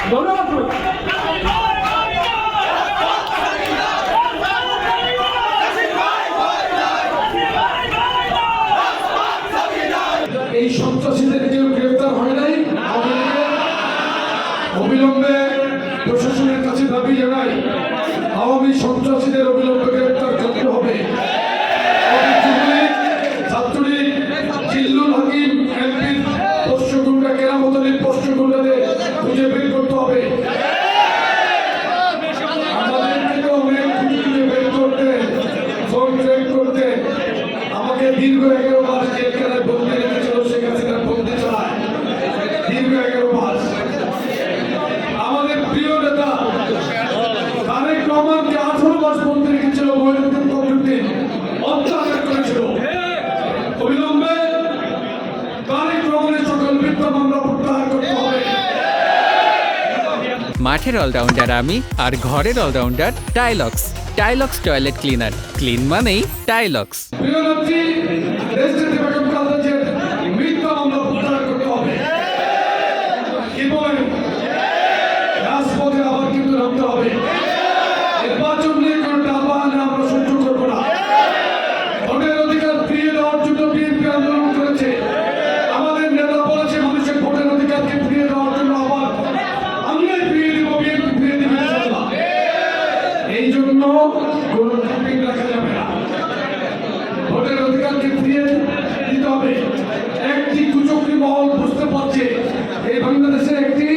এই সন্ত্রাসীদের কেউ গ্রেফতার হয় নাই। অবিলম্বে প্রশাসনের কাছে দাবি জানাই, আওয়ামী সন্ত্রাসীদের অবিলম্বে গ্রেফতার করতে হবে। ছাত্রলীগ জিল্লুল হাকিম এমপির পোষ্যগুন্ডা, কেরামত আলীর পোষ্যগুন্ডাদের খুঁজে বের করতে হবে। আমাদেরকে অনেক খুঁজে বের করতে, ফোন ট্রেক করতে আমাকে দীর্ঘ 11 মাস জেলখানায় বন্দি রেখেছিল শেখ হাসিনা, বন্দি চালায় দীর্ঘ 11 মাস। আমাদের প্রিয় নেতা তারেক রহমানকে 18 মাস বন্দি রেখেছিল মঈনুদ্দিন ফখরুদ্দিন, অত্যাচার করেছিল। অবিলম্বে তারেক রহমানের সকল মিথ্যা মামলা প্রত্যাহার করতে হবে। মাঠের অলরাউন্ডার আমি, আর ঘরের allrounder Tylox. Tylox toilet cleaner, clean মানেই টাইলক্স। প্রিয় নেত্রী দেশনেত্রী বেগম খালেদা জিয়ার মিথ্যা মামলা প্রত্যাহার করতে হবে এবং রাজপথে আবার কিন্তু নামতে হবে। নির্বাচন নিয়ে কোনো টালবাহানা আমরা সহ্য করবো না। ভোটের অধিকার ফিরিয়ে দেওয়ার জন্য বিএনপি আন্দোলন করেছে। আমাদের নেতা বলেছে মানুষের ভোটের অধিকারকে ফিরিয়ে দেওয়ার জন্য আবার আমরাই ফিরিয়ে দিব, বিএনপি ফিরিয়ে দিবে ইনশাআল্লাহ। এই জন্য কোনো টপিং রাখা যাবে না। ভোটের অধিকারকে ফিরিয়ে দিতে হবে। একটি কুচক্রী মহল বুঝতে পারছে এই বাংলাদেশে একটি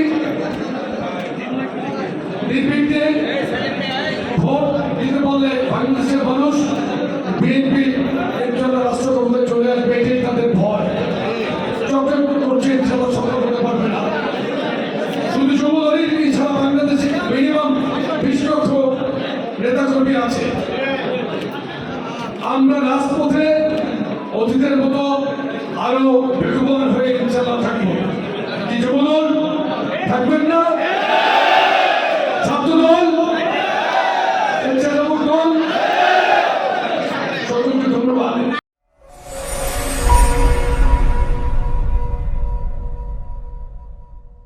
নির্বিঘ্নে ভোট দিতে পারলে বাংলাদেশের মানুষ বিএনপি ইনশাআল্লাহ রাষ্ট্র ক্ষমতায় চলে আসবে, এটাই তাদের ভয়। চক্রান্ত করছে, ইনশাআল্লাহ সফল হতে পারবে না। শুধু যুবদলীর এছাড়া বাংলাদেশে মিনিমাম 20 লক্ষ নেতাকর্মী আছে। আমরা রাজপথে অতীতের মতো আরো বেগবান হয়ে ইনশাআল্লাহ থাকবো। কি যুবদল থাকবেন না?